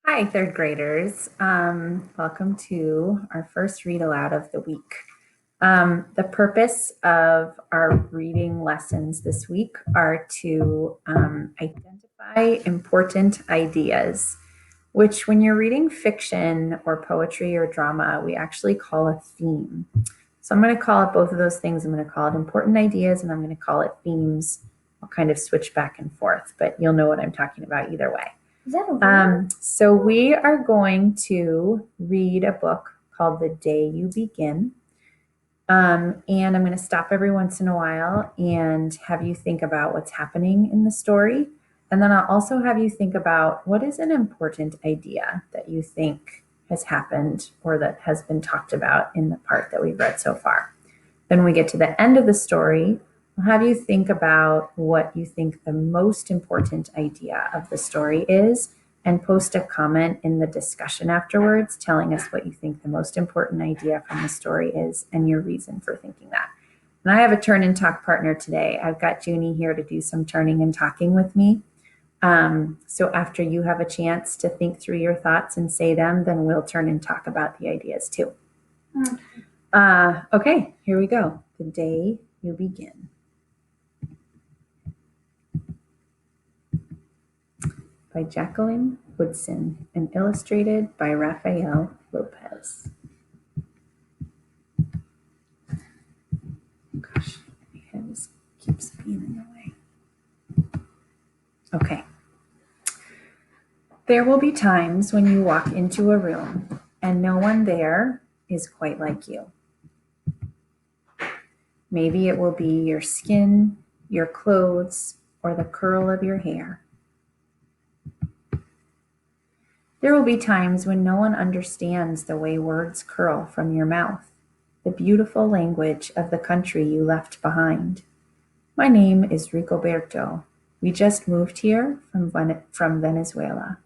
Hi, third graders. Welcome to our first read aloud of the week. The purpose of our reading lessons this week are to identify important ideas, which, when you're reading fiction or poetry or drama, we actually call a theme. So I'm going to call it both of those things. I'm going to call it important ideas and I'm going to call it themes. I'll kind of switch back and forth, but you'll know what I'm talking about either way. Is that a word? So we are going to read a book called The Day You Begin. And I'm going to stop every once in a while and have you think about what's happening in the story. And then I'll also have you think about what is an important idea that you think has happened or that has been talked about in the part that we've read so far. Then we get to the end of the story. I'll have you think about what you think the most important idea of the story is and post a comment in the discussion afterwards telling us what you think the most important idea from the story is and your reason for thinking that. And I have a turn and talk partner today. I've got Junie here to do some turning and talking with me. So after you have a chance to think through your thoughts and say them, then we'll turn and talk about the ideas too. Okay, here we go. The Day You Begin. By Jacqueline Woodson and illustrated by Rafael Lopez. Gosh, my head keeps being in the way. Okay. There will be times when you walk into a room and no one there is quite like you. Maybe it will be your skin, your clothes, or the curl of your hair. There will be times when no one understands the way words curl from your mouth, the beautiful language of the country you left behind. My name is Rigoberto. We just moved here from Venezuela.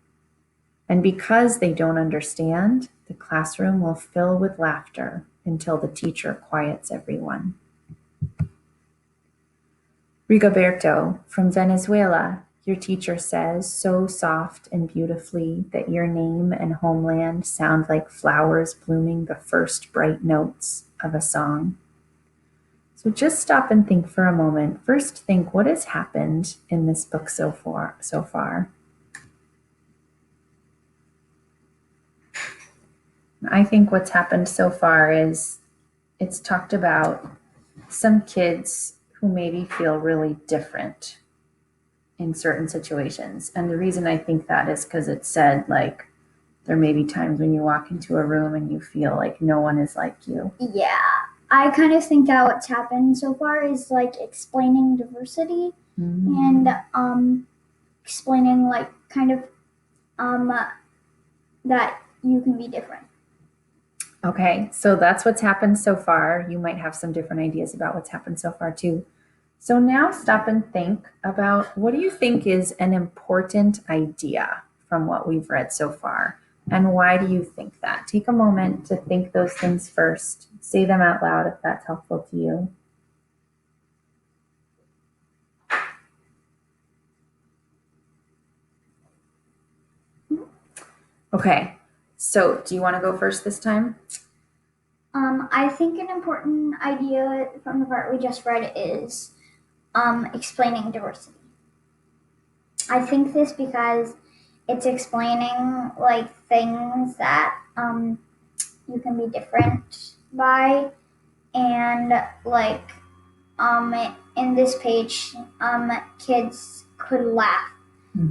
And because they don't understand, the classroom will fill with laughter until the teacher quiets everyone. Rigoberto, from Venezuela, your teacher says so soft and beautifully that your name and homeland sound like flowers blooming the first bright notes of a song. So just stop and think for a moment. First, think what has happened in this book so far. I think what's happened so far is it's talked about some kids who maybe feel really different in certain situations. And the reason I think that is because it said, like, there may be times when you walk into a room and you feel like no one is like you. Yeah, I kind of think that what's happened so far is like explaining diversity and explaining like kind of that you can be different. Okay, so that's what's happened so far. You might have some different ideas about what's happened so far too. So now stop and think about what do you think is an important idea from what we've read so far? And why do you think that? Take a moment to think those things first. Say them out loud if that's helpful to you. Okay, so do you want to go first this time? I think an important idea from the part we just read is explaining diversity. I think this because it's explaining like things that you can be different by, and like in this page, kids could laugh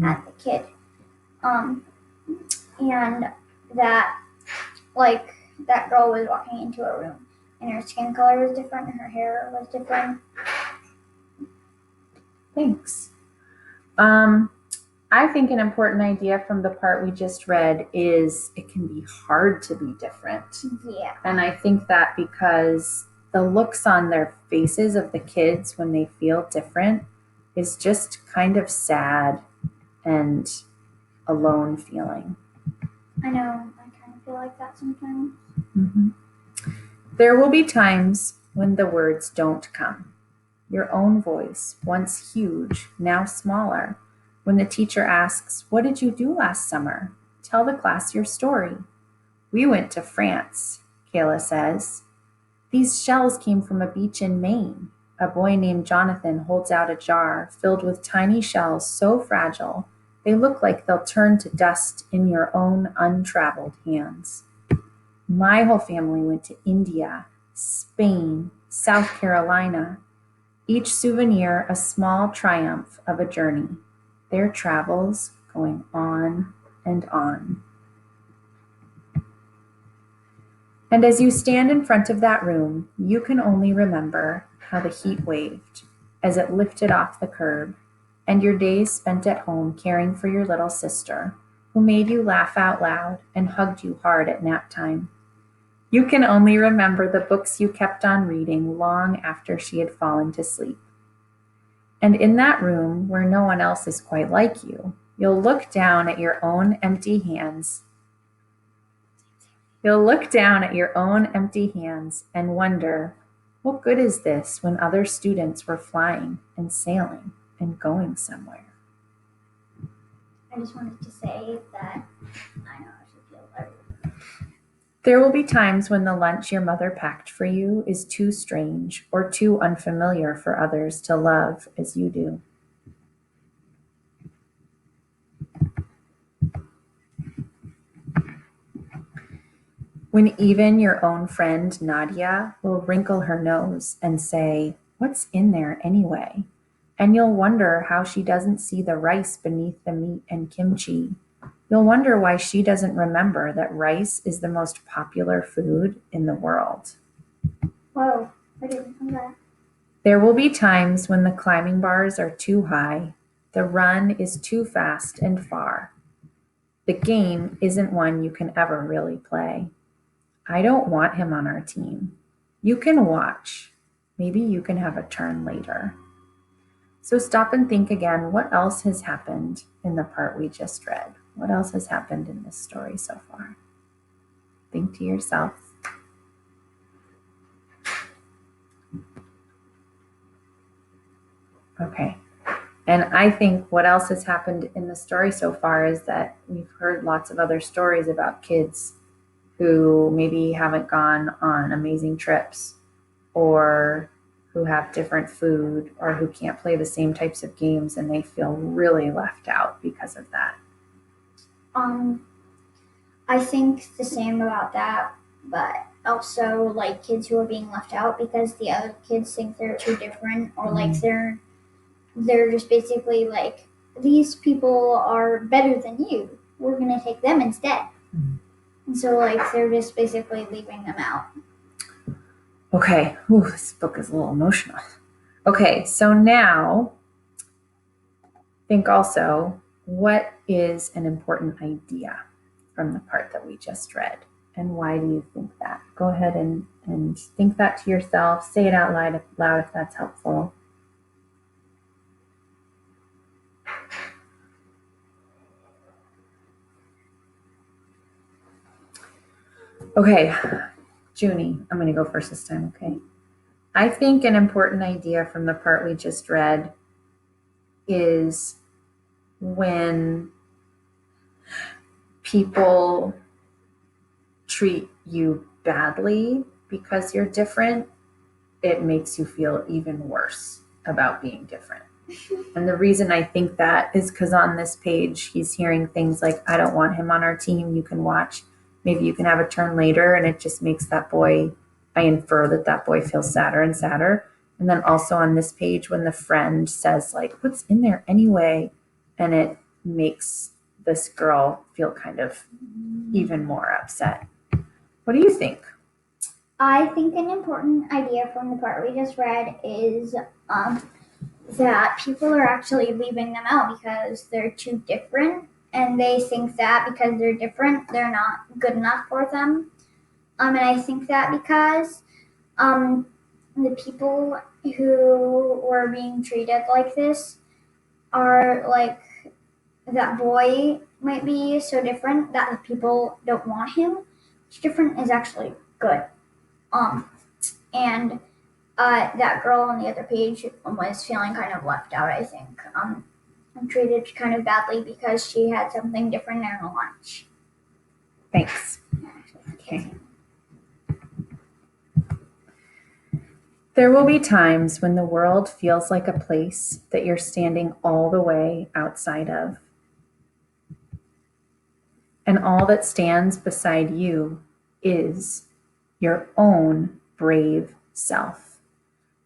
at the kid, and that like that girl was walking into a room and her skin color was different and her hair was different. Thanks. I think an important idea from the part we just read is it can be hard to be different. Yeah. And I think that because the looks on their faces of the kids when they feel different is just kind of sad and alone feeling. I know, I kind of feel like that sometimes. There will be times when the words don't come. Your own voice, once huge, now smaller, when the teacher asks, "What did you do last summer?" Tell the class your story. We went to France, Kayla says. These shells came from a beach in Maine. A boy named Jonathan holds out a jar filled with tiny shells so fragile they look like they'll turn to dust in your own untraveled hands. My whole family went to India, Spain, South Carolina. Each souvenir a small triumph of a journey. Their travels going on and on. And as you stand in front of that room, you can only remember how the heat waved as it lifted off the curb, and your days spent at home caring for your little sister, who made you laugh out loud and hugged you hard at nap time. You can only remember the books you kept on reading long after she had fallen to sleep. And in that room, where no one else is quite like you, you'll look down at your own empty hands. You'll look down at your own empty hands and wonder, what good is this when other students were flying and sailing and going somewhere? I just wanted to say that I know I should feel better. There will be times when the lunch your mother packed for you is too strange or too unfamiliar for others to love as you do. When even your own friend Nadia will wrinkle her nose and say, "What's in there anyway?" And you'll wonder how she doesn't see the rice beneath the meat and kimchi. You'll wonder why she doesn't remember that rice is the most popular food in the world. Whoa, I didn't know that. There will be times when the climbing bars are too high, the run is too fast and far. The game isn't one you can ever really play. I don't want him on our team. You can watch. Maybe you can have a turn later. So stop and think again, what else has happened in the part we just read? What else has happened in this story so far? Think to yourself. Okay. And I think what else has happened in the story so far is that we've heard lots of other stories about kids who maybe haven't gone on amazing trips, or who have different food, or who can't play the same types of games and they feel really left out because of that. I think the same about that, but also like kids who are being left out because the other kids think they're too different, or like they're just basically like, these people are better than you. We're gonna take them instead. And so like they're just basically leaving them out. Okay, ooh, this book is a little emotional. Okay, so now think also, what is an important idea from the part that we just read? And why do you think that? Go ahead and think that to yourself. Say it out loud if that's helpful. Okay, Junie, I'm going to go first this time, okay? I think an important idea from the part we just read is when people treat you badly because you're different, it makes you feel even worse about being different. And the reason I think that is because on this page, he's hearing things like, I don't want him on our team. You can watch. Maybe you can have a turn later. And it just makes that boy, I infer that that boy feels sadder and sadder. And then also on this page, when the friend says, like, what's in there anyway? And it makes this girl feel kind of even more upset. What do you think? I think an important idea from the part we just read is that people are actually leaving them out because they're too different, and they think that because they're different, they're not good enough for them. And I think that because the people who were being treated like this are like, that boy might be so different that the people don't want him. Different is actually good. And that girl on the other page was feeling kind of left out, I think. Treated kind of badly because she had something different in her lunch. Thanks. Okay. There will be times when the world feels like a place that you're standing all the way outside of. And all that stands beside you is your own brave self,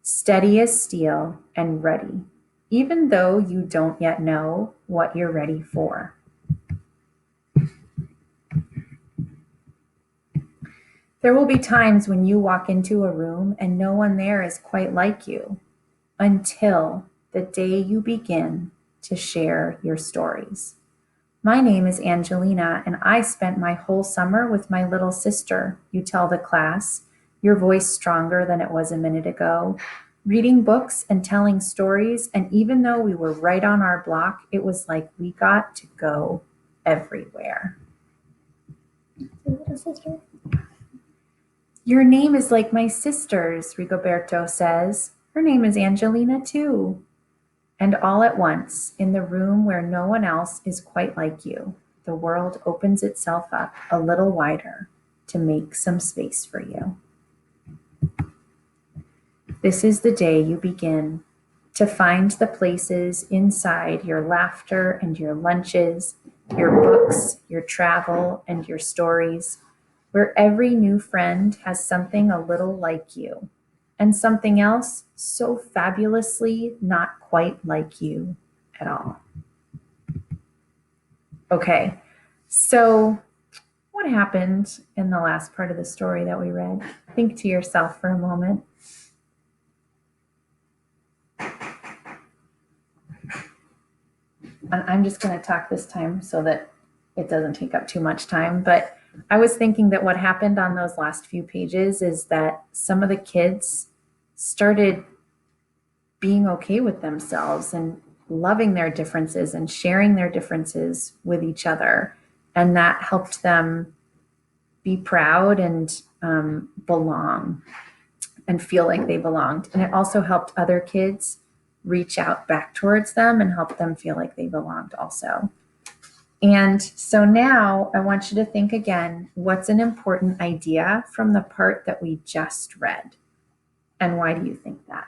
steady as steel and ready, even though you don't yet know what you're ready for. There will be times when you walk into a room and no one there is quite like you until the day you begin to share your stories. My name is Angelina, and I spent my whole summer with my little sister, you tell the class, your voice stronger than it was a minute ago, reading books and telling stories. And even though we were right on our block, it was like we got to go everywhere. Little sister. Your name is like my sister's, Rigoberto says. Her name is Angelina, too. And all at once, in the room where no one else is quite like you, the world opens itself up a little wider to make some space for you. This is the day you begin to find the places inside your laughter and your lunches, your books, your travel, and your stories, where every new friend has something a little like you, and something else so fabulously not quite like you at all. Okay, so what happened in the last part of the story that we read? Think to yourself for a moment. I'm just going to talk this time so that it doesn't take up too much time, but I was thinking that what happened on those last few pages is that some of the kids started being okay with themselves and loving their differences and sharing their differences with each other. And that helped them be proud and belong and feel like they belonged. And it also helped other kids reach out back towards them and help them feel like they belonged also. And so now I want you to think again, what's an important idea from the part that we just read? And why do you think that?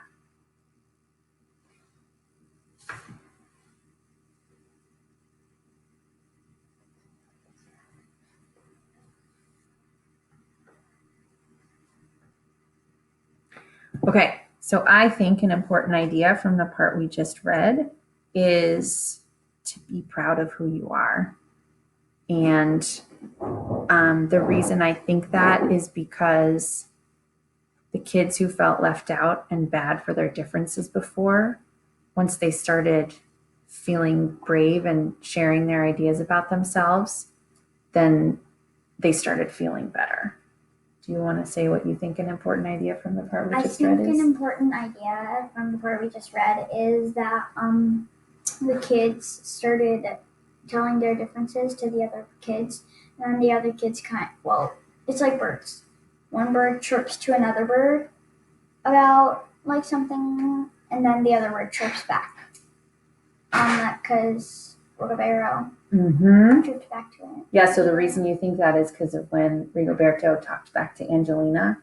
Okay, so I think an important idea from the part we just read is to be proud of who you are. And the reason I think that is because the kids who felt left out and bad for their differences before, once they started feeling brave and sharing their ideas about themselves, then they started feeling better. Do you want to say what you think an important idea from the part we just read is? I think an important idea from the part we just read is that the kids started telling their differences to the other kids, and then the other kids it's like birds. One bird chirps to another bird about like something, and then the other bird chirps back. Because Rigoberto chirps back to it. Yeah, so the reason you think that is because of when Rigoberto talked back to Angelina.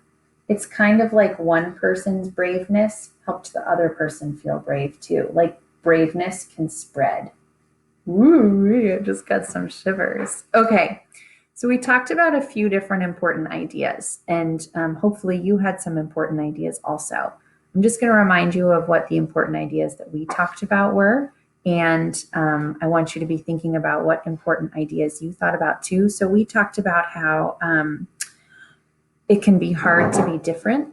It's kind of like one person's braveness helped the other person feel brave too. Like braveness can spread. Ooh, I just got some shivers. Okay, so we talked about a few different important ideas, and hopefully you had some important ideas also. I'm just going to remind you of what the important ideas that we talked about were, and I want you to be thinking about what important ideas you thought about too. So we talked about how it can be hard to be different.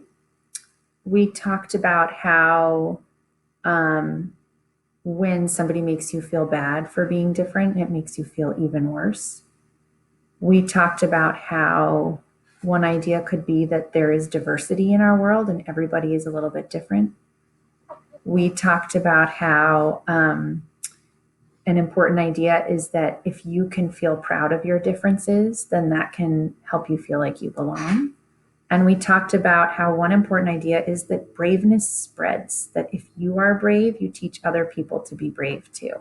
We talked about how when somebody makes you feel bad for being different, it makes you feel even worse. We talked about how one idea could be that there is diversity in our world and everybody is a little bit different. We talked about how an important idea is that if you can feel proud of your differences, then that can help you feel like you belong. And we talked about how one important idea is that braveness spreads, that if you are brave, you teach other people to be brave too.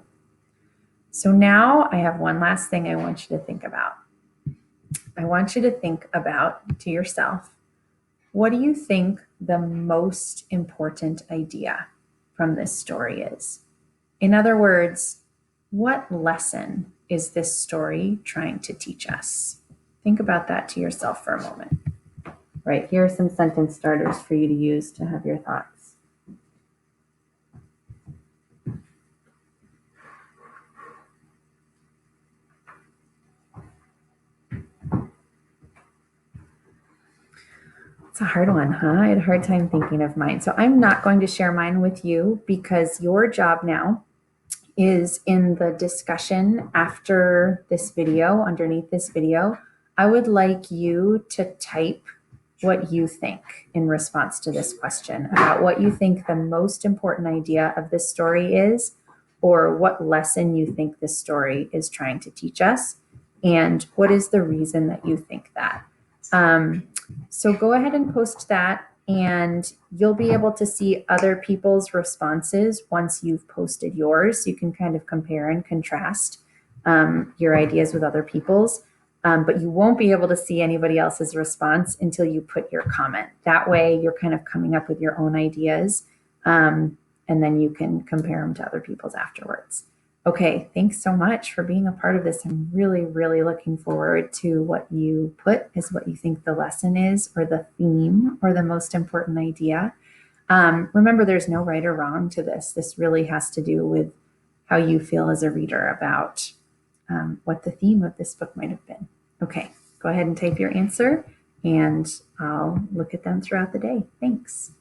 So now I have one last thing I want you to think about. I want you to think about to yourself, what do you think the most important idea from this story is? In other words, what lesson is this story trying to teach us? Think about that to yourself for a moment. Right, here are some sentence starters for you to use to have your thoughts. It's a hard one, huh? I had a hard time thinking of mine. So I'm not going to share mine with you because your job now is in the discussion after this video, underneath this video. I would like you to type what you think in response to this question about what you think the most important idea of this story is, or what lesson you think this story is trying to teach us, and what is the reason that you think that. So go ahead and post that, and you'll be able to see other people's responses once you've posted yours. You can kind of compare and contrast your ideas with other people's. But you won't be able to see anybody else's response until you put your comment. That way, you're kind of coming up with your own ideas, and then you can compare them to other people's afterwards. Okay, thanks so much for being a part of this. I'm really, really looking forward to what you put as what you think the lesson is, or the theme, or the most important idea. Remember, there's no right or wrong to this. This really has to do with how you feel as a reader about what the theme of this book might have been. Okay, go ahead and type your answer, and I'll look at them throughout the day. Thanks.